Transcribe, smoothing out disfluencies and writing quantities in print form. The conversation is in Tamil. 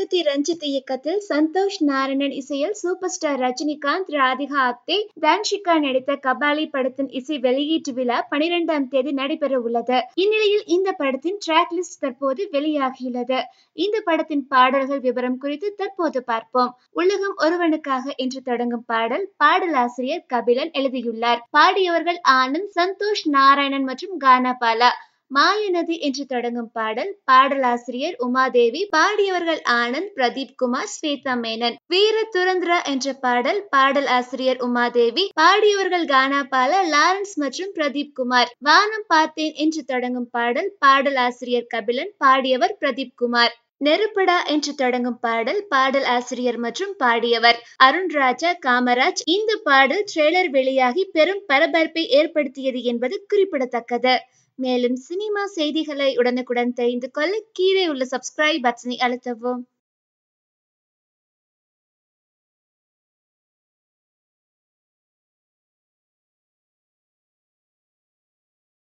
ஜெகதி ரஞ்சித் இயக்கத்தில் சந்தோஷ் நாராயணன் இசையில் சூப்பர் ஸ்டார் ரஜினிகாந்த், ராதிகா ஆப்தே, தன்ஷிகா நடித்த கபாலி படத்தின் இசை வெளியீட்டு விழா 12ஆம் தேதி நடைபெற உள்ளது. இந்நிலையில் இந்த படத்தின் ட்ராக் லிஸ்ட் தற்போது வெளியாகியுள்ளது. இந்த படத்தின் பாடல்கள் விவரம் குறித்து தற்போது பார்ப்போம். உலகம் ஒருவனுக்காக என்று தொடங்கும் பாடல் பாடலாசிரியர் கபிலன் எழுதியுள்ளார். பாடியவர்கள் ஆனந்த், சந்தோஷ் நாராயணன் மற்றும் கானா பாலா. மாயநதி என்று தொடங்கும் பாடல் பாடலாசிரியர் உமாதேவி. பாடியவர்கள் ஆனந்த், பிரதீப் குமார், ஸ்வேதா மேனன். வீர துரந்திரா என்ற பாடல் பாடல் ஆசிரியர் உமாதேவி. பாடியவர்கள் கானா பாலா, லாரன்ஸ் மற்றும் பிரதீப் குமார். வானம் பார்த்தேன் என்று தொடங்கும் பாடல் பாடல் ஆசிரியர் கபிலன். பாடியவர் பிரதீப் குமார். நெருப்படா என்று தொடங்கும் பாடல் பாடல் ஆசிரியர் மற்றும் பாடியவர் அருண்ராஜா காமராஜ். இந்த பாடல் ட்ரெய்லர் வெளியாகி பெரும் பரபரப்பை ஏற்படுத்தியது என்பது குறிப்பிடத்தக்கது. மேலும் சினிமா செய்திகளை உடனுக்குடன் தெரிந்து கொள்ள கீழே உள்ள சப்ஸ்கிரைப் பட்டனை அழுத்தவும்.